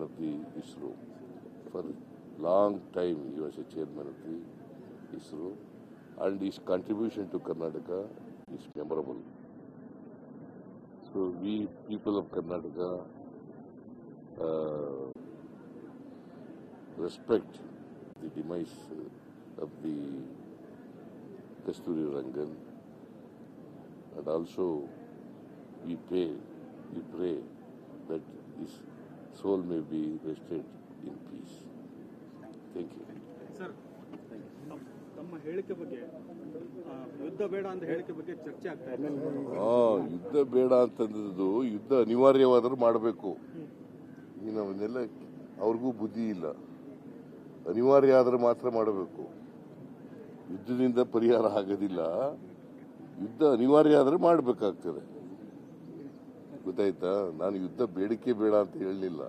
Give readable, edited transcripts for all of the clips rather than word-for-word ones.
of the ISRO. For a long time he was a chairman of the ISRO, and his contribution to Karnataka is memorable. So we people of Karnataka respect the demise of the Kasturi Rangan, and also we pray that his soul may be rested in peace. Thank you. Sir, ತಮ್ಮ ಹೇಳಿಕೆ ಬಗ್ಗೆ ಯುದ್ಧ ಬೇಡ ಅಂತ ಹೇಳಿಕೆ ಬಗ್ಗೆ ಚರ್ಚೆ ಆಗ್ತಾ ಇದೆ. ಯುದ್ಧ ಬೇಡ ಅಂತಂದ್ದು ಯುದ್ಧ ಅನಿವಾರ್ಯವಾದರೂ ಮಾಡಬೇಕು. ನಾವನ್ನೆಲ್ಲ ಅವ್ರಿಗೂ ಬುದ್ಧಿ ಇಲ್ಲ. ಅನಿವಾರ್ಯ ಆದ್ರೆ ಮಾತ್ರ ಮಾಡಬೇಕು. ಯುದ್ಧದಿಂದ ಪರಿಹಾರ ಆಗೋದಿಲ್ಲ. ಯುದ್ಧ ಅನಿವಾರ್ಯ ಆದ್ರೆ ಮಾಡಬೇಕಾಗ್ತದೆ. ಗೊತ್ತಾಯ್ತಾ? ನಾನು ಯುದ್ಧ ಬೇಡಿಕೆ ಬೇಡ ಅಂತ ಹೇಳಲಿಲ್ಲ.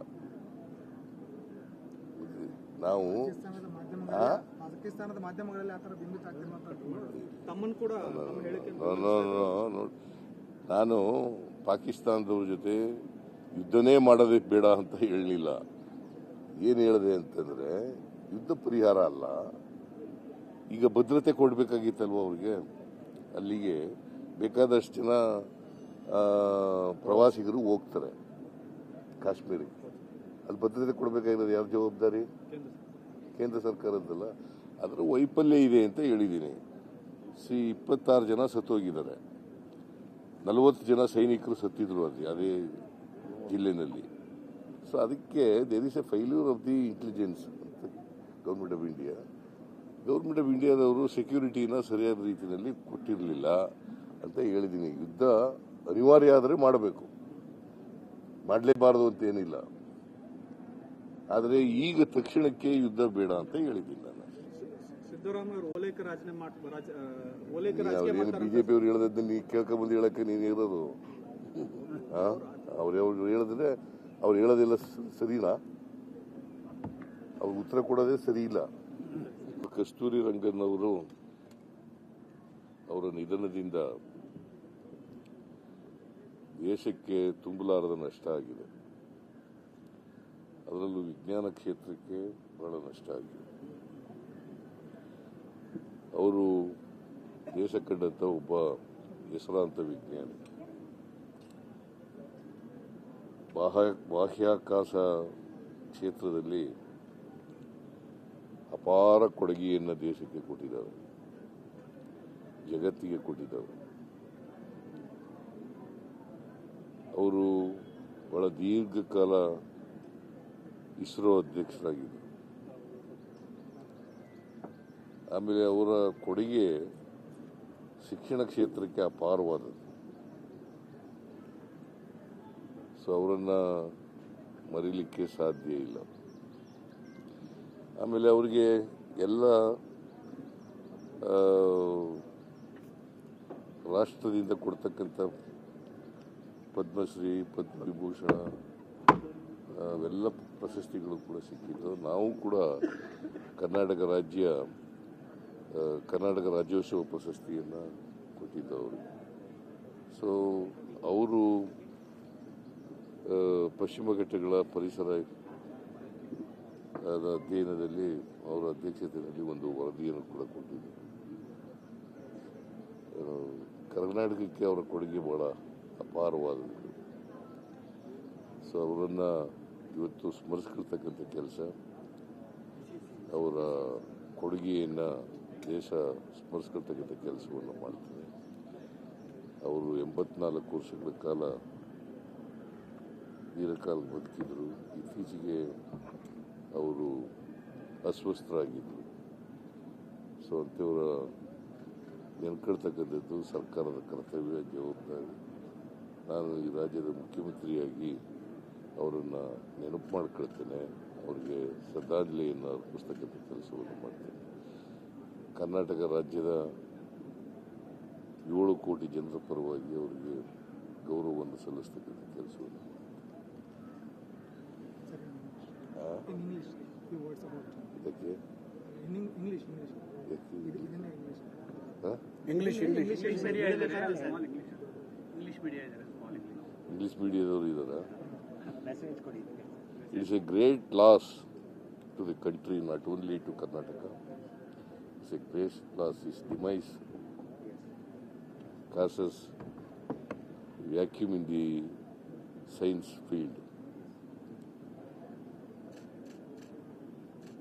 ನಾವು ಪಾಕಿಸ್ತಾನದ ಮಾಧ್ಯಮಗಳಲ್ಲಿ ಆ ಥರ ಬಿಂಬಿತ ತಮ್ಮನ್ನು ಕೂಡ ನಾನು ಪಾಕಿಸ್ತಾನದವ್ರ ಜೊತೆ ಯುದ್ಧನೇ ಮಾಡೋದಕ್ಕೆ ಬೇಡ ಅಂತ ಹೇಳಲಿಲ್ಲ. ಏನು ಹೇಳಿದೆ ಅಂತಂದ್ರೆ ಯುದ್ಧ ಪರಿಹಾರ ಅಲ್ಲ. ಈಗ ಭದ್ರತೆ ಕೊಡಬೇಕಾಗಿತ್ತಲ್ವ ಅವ್ರಿಗೆ. ಅಲ್ಲಿಗೆ ಬೇಕಾದಷ್ಟು ಜನ ಪ್ರವಾಸಿಗರು ಹೋಗ್ತಾರೆ ಕಾಶ್ಮೀರಕ್ಕೆ. ಅಲ್ಲಿ ಭದ್ರತೆ ಕೊಡಬೇಕಾಗಿರೋದು ಯಾರ ಜವಾಬ್ದಾರಿ? ಕೇಂದ್ರ ಸರ್ಕಾರದ್ದಲ್ಲ. ಅದರ ವೈಫಲ್ಯ ಇದೆ ಅಂತ ಹೇಳಿದ್ದೀನಿ. 26 ಜನ ಸತ್ತೋಗಿದ್ದಾರೆ. 40 ಜನ ಸೈನಿಕರು ಸತ್ತಿದ್ರು ಅದೇ ಜಿಲ್ಲೆನಲ್ಲಿ. ಸೊ ಅದಕ್ಕೆ there is a failure of the intelligence government of India. Government of ಇಂಡಿಯಾದವರು ಸೆಕ್ಯೂರಿಟಿನ ಸರಿಯಾದ ರೀತಿಯಲ್ಲಿ ಕೊಟ್ಟಿರಲಿಲ್ಲ ಅಂತ ಹೇಳಿದ್ದೀನಿ. ಯುದ್ಧ ಅನಿವಾರ್ಯ ಆದರೆ ಮಾಡಬೇಕು, ಮಾಡಲೇಬಾರದು ಅಂತ ಏನಿಲ್ಲ. ಆದರೆ ಈಗ ತಕ್ಷಣಕ್ಕೆ ಯುದ್ಧ ಬೇಡ ಅಂತ ಹೇಳಿದ್ದೀನಿ ನಾನು. ಬಿಜೆಪಿ ಅವರು ಹೇಳದನ್ನ ನೀ ಕೇಳ್ಕೊಂಡ್ಬಂದು ಹೇಳಕ್ಕೆ ನೀನು ಇರೋದು. ಅವ್ರು ಹೇಳಿದ್ರೆ ಅವ್ರು ಹೇಳೋದಿಲ್ಲ ಸರಿನಾ? ಅವ್ರು ಉತ್ತರ ಕೊಡೋದೇ ಸರಿ ಇಲ್ಲ. ಕಸ್ತೂರಿ ರಂಗನ್ ಅವರು ಅವರ ನಿಧನದಿಂದ ದೇಶಕ್ಕೆ ತುಂಬಲಾರದ ನಷ್ಟ ಆಗಿದೆ. ಅದರಲ್ಲೂ ವಿಜ್ಞಾನ ಕ್ಷೇತ್ರಕ್ಕೆ ಬಹಳ ನಷ್ಟ ಆಗಿದೆ. ಅವರು ದೇಶ ಕಂಡಂತ ಒಬ್ಬ ಹೆಸರಾಂತ ವಿಜ್ಞಾನಿ. ಬಾಹ್ಯಾಕಾಶ ಕ್ಷೇತ್ರದಲ್ಲಿ ಅಪಾರ ಕೊಡುಗೆಯನ್ನು ದೇಶಕ್ಕೆ ಕೊಟ್ಟಿದ್ದಾರೆ, ಜಗತ್ತಿಗೆ ಕೊಟ್ಟಿದ್ದಾರೆ. ಅವರು ಬಹಳ ದೀರ್ಘಕಾಲ ಇಸ್ರೋ ಅಧ್ಯಕ್ಷರಾಗಿದ್ದರು. ಆಮೇಲೆ ಅವರ ಕೊಡುಗೆ ಶಿಕ್ಷಣ ಕ್ಷೇತ್ರಕ್ಕೆ ಅಪಾರವಾದದ್ದು. ಸೊ ಅವರನ್ನ ಮರೀಲಿಕ್ಕೆ ಸಾಧ್ಯ ಇಲ್ಲ. ಆಮೇಲೆ ಅವರಿಗೆ ಎಲ್ಲ ರಾಷ್ಟ್ರದಿಂದ ಕೊಡ್ತಕ್ಕಂಥ ಪದ್ಮಶ್ರೀ, ಪದ್ಮವಿಭೂಷಣ ಅವೆಲ್ಲ ಪ್ರಶಸ್ತಿಗಳು ಕೂಡ ಸಿಕ್ಕಿದ್ದು. ನಾವು ಕೂಡ ಕರ್ನಾಟಕ ರಾಜ್ಯೋತ್ಸವ ಪ್ರಶಸ್ತಿಯನ್ನು ಕೊಟ್ಟಿದ್ದವರು. ಸೊ ಅವರು ಪಶ್ಚಿಮ ಘಟ್ಟಗಳ ಪರಿಸರ ಅಧ್ಯಯನದಲ್ಲಿ ಅವರ ಅಧ್ಯಕ್ಷತೆಯಲ್ಲಿ ಒಂದು ವರದಿಯನ್ನು ಕೂಡ ಕೊಟ್ಟಿದ್ದರು. ಕರ್ನಾಟಕಕ್ಕೆ ಅವರ ಕೊಡುಗೆ ಬಹಳ ಅಪಾರವಾದದ್ದು. ಸೊ ಅವರನ್ನು ಇವತ್ತು ಸ್ಮರಿಸ್ಕೊಳ್ತಕ್ಕಂಥ ಕೆಲಸ, ಅವರ ಕೊಡುಗೆಯನ್ನು ದೇಶ ಸ್ಮರಿಸ್ಕೊಳ್ತಕ್ಕಂಥ ಕೆಲಸವನ್ನು ಮಾಡ್ತಾರೆ. ಅವರು 84 ವರ್ಷಗಳ ಕಾಲ ದೀರ್ಘಕಾಲ ಬದುಕಿದ್ರು. ಇತ್ತೀಚೆಗೆ ಅವರು ಅಸ್ವಸ್ಥರಾಗಿದ್ದರು. ಸೊ ಅಂಥವರ ನೆನ್ಕೊಳ್ತಕ್ಕಂಥದ್ದು ಸರ್ಕಾರದ ಕರ್ತವ್ಯ, ಜವಾಬ್ದಾರಿ. ನಾನು ಈ ರಾಜ್ಯದ ಮುಖ್ಯಮಂತ್ರಿಯಾಗಿ ಅವರನ್ನು ನೆನಪು ಮಾಡ್ಕೊಳ್ತೇನೆ. ಅವರಿಗೆ ಶ್ರದ್ಧಾಂಜಲಿಯನ್ನು ಅರ್ಪಿಸ್ತಕ್ಕಂಥ ಕೆಲಸವನ್ನು ಮಾಡ್ತೇನೆ. ಕರ್ನಾಟಕ ರಾಜ್ಯದ 7 ಕೋಟಿ ಜನರ ಪರವಾಗಿ ಅವರಿಗೆ ಗೌರವವನ್ನು ಸಲ್ಲಿಸ್ತಕ್ಕಂಥ ಕೆಲಸವನ್ನು ಇದಕ್ಕೆ ಇಂಗ್ಲಿಷ್ ಮೀಡಿಯಾದವರು ಇದ್ದಾರಾ? It is a great loss to the country, not only to Karnataka. It's a great loss. Its demise causes vacuum in the science field.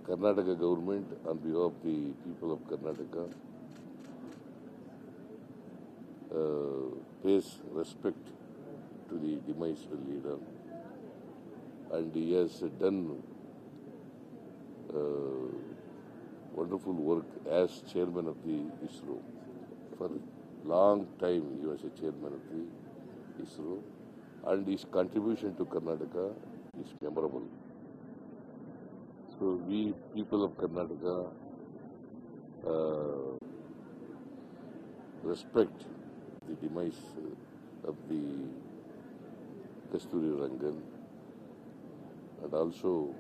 Karnataka government, on behalf of the people of Karnataka, pays respect to the demised leader, and he has done wonderful work as chairman of the ISRO. For a long time he was a chairman of the ISRO, and his contribution to Karnataka is memorable. So we people of Karnataka respect the demise of the Kasturi Rangan, and also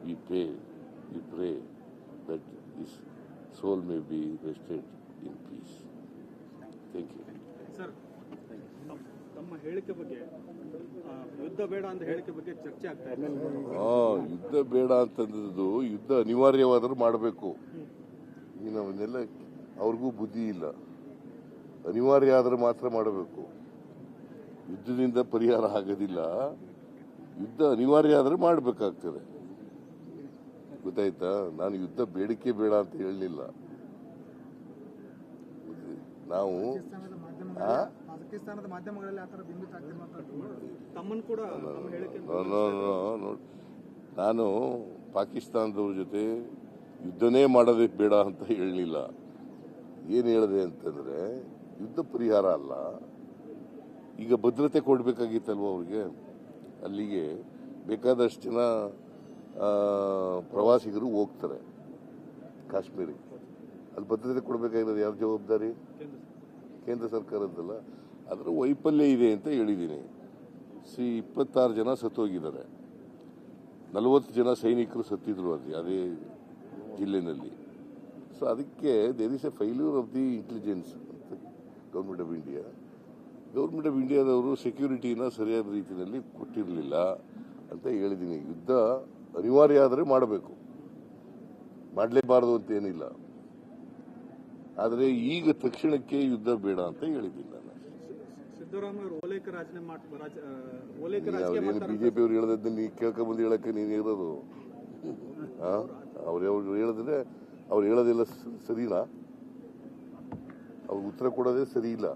we pray that his soul may be rested in peace. Thank you. Sir, ತಮ್ಮ ಹೇಳಿಕೆ ಬಗ್ಗೆ ಯುದ್ಧ ಬೇಡ ಅಂತ ಹೇಳಿಕೆ ಬಗ್ಗೆ ಚರ್ಚೆ ಆಗ್ತಾ ಇದೆ. ಯುದ್ಧ ಬೇಡ ಅಂತಂದದ್ದು ಯುದ್ಧ ಅನಿವಾರ್ಯವಾದರೂ ಮಾಡಬೇಕು. ಈಗ ನಾವನ್ನೆಲ್ಲ ಅವ್ರಿಗೂ ಬುದ್ಧಿ ಇಲ್ಲ. ಅನಿವಾರ್ಯ ಆದ್ರೆ ಮಾತ್ರ ಮಾಡಬೇಕು. ಯುದ್ಧದಿಂದ ಪರಿಹಾರ ಆಗೋದಿಲ್ಲ. ಯುದ್ಧ ಅನಿವಾರ್ಯ ಆದ್ರೆ ಮಾಡಬೇಕಾಗ್ತದೆ. ಗೊತ್ತಾಯ್ತಾ? ನಾನು ಯುದ್ಧ ಬೇಡಿಕೆ ಬೇಡ ಅಂತ ಹೇಳಲಿಲ್ಲ. ನಾವು ಪಾಕಿಸ್ತಾನದ ಮಾಧ್ಯಮಗಳಲ್ಲಿ ಆತರ ಬಿಂಬಿತ ತಮ್ಮನ್ನು ಕೂಡ ಹೇಳಿಕೆ ನಾನು ಪಾಕಿಸ್ತಾನದವ್ರ ಜೊತೆ ಯುದ್ಧನೇ ಮಾಡೋದಕ್ಕೆ ಬೇಡ ಅಂತ ಹೇಳಲಿಲ್ಲ. ಏನು ಹೇಳಿದೆ ಅಂತಂದ್ರೆ ಯುದ್ಧ ಪರಿಹಾರ ಅಲ್ಲ. ಈಗ ಭದ್ರತೆ ಕೊಡಬೇಕಾಗಿತ್ತಲ್ವ ಅವ್ರಿಗೆ. ಅಲ್ಲಿಗೆ ಬೇಕಾದಷ್ಟು ಜನ ಪ್ರವಾಸಿಗರು ಹೋಗ್ತಾರೆ ಕಾಶ್ಮೀರಕ್ಕೆ. ಅಲ್ಲಿ ಭದ್ರತೆ ಕೊಡಬೇಕಾಗಿರೋದು ಯಾರ ಜವಾಬ್ದಾರಿ? ಕೇಂದ್ರ ಸರ್ಕಾರದ್ದಲ್ಲ. ಅದರ ವೈಫಲ್ಯ ಇದೆ ಅಂತ ಹೇಳಿದ್ದೀನಿ. 26 ಜನ ಸತ್ತೋಗಿದ್ದಾರೆ. 40 ಜನ ಸೈನಿಕರು ಸತ್ತಿದ್ರು ಅದೇ ಜಿಲ್ಲೆನಲ್ಲಿ. ಸೊ ಅದಕ್ಕೆ there is a failure of the intelligence government of India. Government of ಇಂಡಿಯಾದವರು ಸೆಕ್ಯೂರಿಟಿನ ಸರಿಯಾದ ರೀತಿಯಲ್ಲಿ ಕೊಟ್ಟಿರಲಿಲ್ಲ ಅಂತ ಹೇಳಿದ್ದೀನಿ. ಯುದ್ಧ ಅನಿವಾರ್ಯ ಆದರೆ ಮಾಡಬೇಕು, ಮಾಡಲೇಬಾರದು ಅಂತ ಏನಿಲ್ಲ. ಆದರೆ ಈಗ ತಕ್ಷಣಕ್ಕೆ ಯುದ್ಧ ಬೇಡ ಅಂತ ಹೇಳಿದ್ದೀನಿ ನಾನು. ಸಿದ್ದರಾಮಯ್ಯ ಓಲೈಕೆ ಏನು ಬಿಜೆಪಿ ಅವ್ರು ಹೇಳೋದನ್ನ ನೀ ಕೇಳ್ಕೊಂಬಂದು ಹೇಳಕ್ಕೆ ನೀನು ಇರೋದು. ಅವ್ರು ಹೇಳಿದ್ರೆ ಅವ್ರು ಹೇಳೋದೆಲ್ಲ ಸರಿನಾ? ಅವ್ರು ಉತ್ತರ ಕೊಡೋದೇ ಸರಿ ಇಲ್ಲ.